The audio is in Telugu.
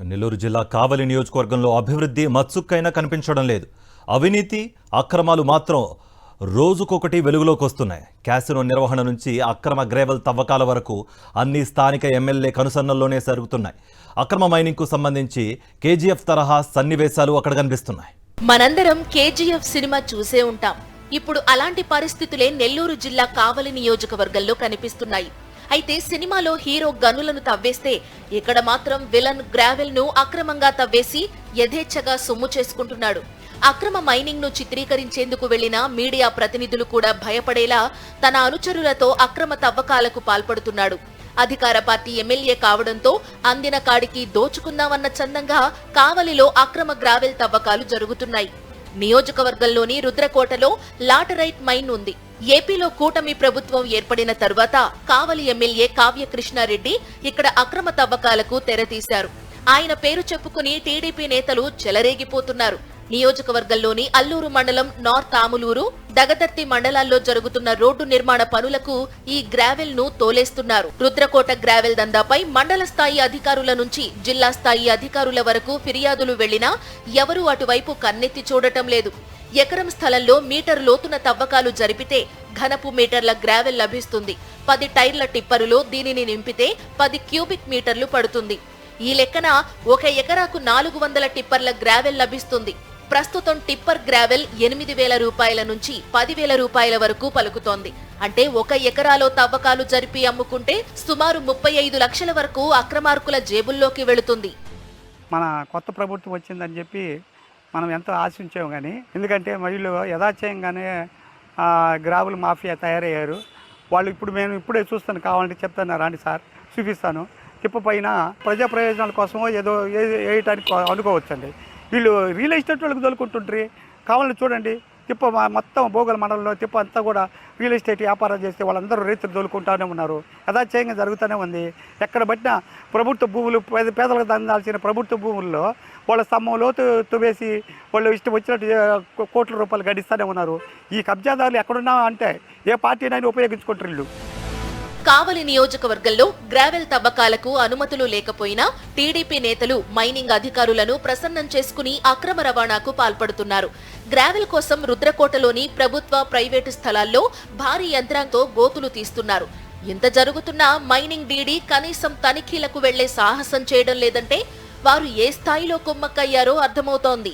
నెల్లూరు జిల్లా కావలి నియోజకవర్గంలో అభివృద్ధి మచ్చుక్కైనా కనిపించడం లేదు. అవినీతి, అక్రమాలు మాత్రం రోజుకొకటి వెలుగులోకి వస్తున్నాయి. క్యాసినో నిర్వహణ నుంచి అక్రమ గ్రేవెల్ తవ్వకాల వరకు అన్ని స్థానిక ఎమ్మెల్యే కనుసన్నల్లోనే జరుగుతున్నాయి. అక్రమ మైనింగ్కు సంబంధించి కేజీఎఫ్ తరహా సన్నివేశాలు అక్కడ కనిపిస్తున్నాయి. మనందరం కేజీఎఫ్ సినిమా చూసే ఉంటాం. ఇప్పుడు అలాంటి పరిస్థితులే నెల్లూరు జిల్లా కావలి నియోజకవర్గంలో కనిపిస్తున్నాయి. అయితే సినిమాలో హీరో గనులను తవ్వేస్తే ఇక్కడ మాత్రం విలన్ గ్రావెల్ ను అక్రమంగా తవ్వేసి యథేచ్ఛగా సొమ్ము చేసుకుంటున్నాడు. అక్రమ మైనింగ్ ను చిత్రీకరించేందుకు వెళ్లిన మీడియా ప్రతినిధులు కూడా భయపడేలా తన అనుచరులతో అక్రమ తవ్వకాలకు పాల్పడుతున్నాడు. అధికార పార్టీ ఎమ్మెల్యే కావడంతో అందిన కాడికి దోచుకుందామన్న చందంగా కావలిలో అక్రమ గ్రావెల్ తవ్వకాలు జరుగుతున్నాయి. నియోజకవర్గంలోని రుద్రకోటలో లాటరైట్ మైన్ ఉంది. ఏపీలో కూటమి ప్రభుత్వం ఏర్పడిన తరువాత కావలి ఎమ్మెల్యే కావ్య కృష్ణారెడ్డి ఇక్కడ అక్రమ తవ్వకాలకు తెరతీశారు. ఆయన పేరు చెప్పుకుని టీడీపీ నేతలు చెలరేగిపోతున్నారు. నియోజకవర్గంలోని అల్లూరు మండలం నార్త్ ఆములూరు, దగదర్తి మండలాల్లో జరుగుతున్న రోడ్డు నిర్మాణ పనులకు ఈ గ్రావెల్ ను తోలేస్తున్నారు. రుద్రకోట గ్రావెల్ దందాపై మండల స్థాయి అధికారుల నుంచి జిల్లా స్థాయి అధికారుల వరకు ఫిర్యాదులు వెళ్లినా ఎవరూ అటువైపు కన్నెత్తి చూడటం లేదు. ఎకరం స్థలంలో మీటర్ లోతున తవ్వకాలు జరిపితే ఘనపు మీటర్ల గ్రావెల్ లభిస్తుంది. 10 టైర్ల టిప్పరులో దీనిని నింపితే 10 క్యూబిక్ మీటర్లు పడుతుంది. ఈ లెక్కన 1 ఎకరాకు 400 టిప్పర్ల గ్రావెల్ లభిస్తుంది. ప్రస్తుతం టిప్పర్ గ్రావెల్ 8,000 రూపాయల నుంచి 10,000 రూపాయల వరకు పలుకుతోంది. అంటే 1 ఎకరాలో తవ్వకాలు జరిపి అమ్ముకుంటే సుమారు 35 లక్షల వరకు అక్రమార్కుల జేబుల్లోకి వెళుతుంది. మన కొత్త ప్రభుత్వం వచ్చిందని చెప్పి మనం ఎంతో ఆశించాము, కానీ ఎందుకంటే వీళ్ళు యథాచయంగానే గ్రావెల్ మాఫియా తయారయ్యారు. వాళ్ళు మేము ఇప్పుడే చూస్తాను, కావాలంటే చెప్తాను, రాండి సార్ చూపిస్తాను. టిప్ప పైన ప్రజా ప్రయోజనాల కోసమో ఏదో వేయటానికి అనుకోవచ్చండి. వీళ్ళు రియల్ ఎస్టేట్ వాళ్ళకి దొరుకుంటుంటారు. కావాలని చూడండి, తిప్ప మొత్తం భోగల మండలంలో తిప్ప అంతా కూడా రియల్ ఎస్టేట్ వ్యాపారం చేస్తే వాళ్ళందరూ రైతులు దొరుకుంటూనే ఉన్నారు. యథాచయంగా జరుగుతూనే ఉంది. ఎక్కడ పట్టినా ప్రభుత్వ భూములు, పేదలకు అందాల్సిన ప్రభుత్వ భూముల్లో వాళ్ళ స్తంభంలో తువేసి వాళ్ళు ఇష్టం వచ్చినట్టు కోట్ల రూపాయలు గడిస్తూనే ఉన్నారు. ఈ కబ్జాదారులు ఎక్కడున్నా అంటే ఏ పార్టీనైనా ఉపయోగించుకుంటారు వీళ్ళు. కావలి నియోజకవర్గంలో గ్రావెల్ తవ్వకాలకు అనుమతులు లేకపోయినా టీడీపీ నేతలు మైనింగ్ అధికారులను ప్రసన్నం చేసుకుని అక్రమ రవాణాకు పాల్పడుతున్నారు. గ్రావెల్ కోసం రుద్రకోటలోని ప్రభుత్వ, ప్రైవేటు స్థలాల్లో భారీ యంత్రాంగంతో గోతులు తీస్తున్నారు. ఇంత జరుగుతున్నా మైనింగ్ డీడీ కనీసం తనిఖీలకు వెళ్లే సాహసం చేయడం లేదంటే వారు ఏ స్థాయిలో కుమ్మక్కయ్యారో అర్థమవుతోంది.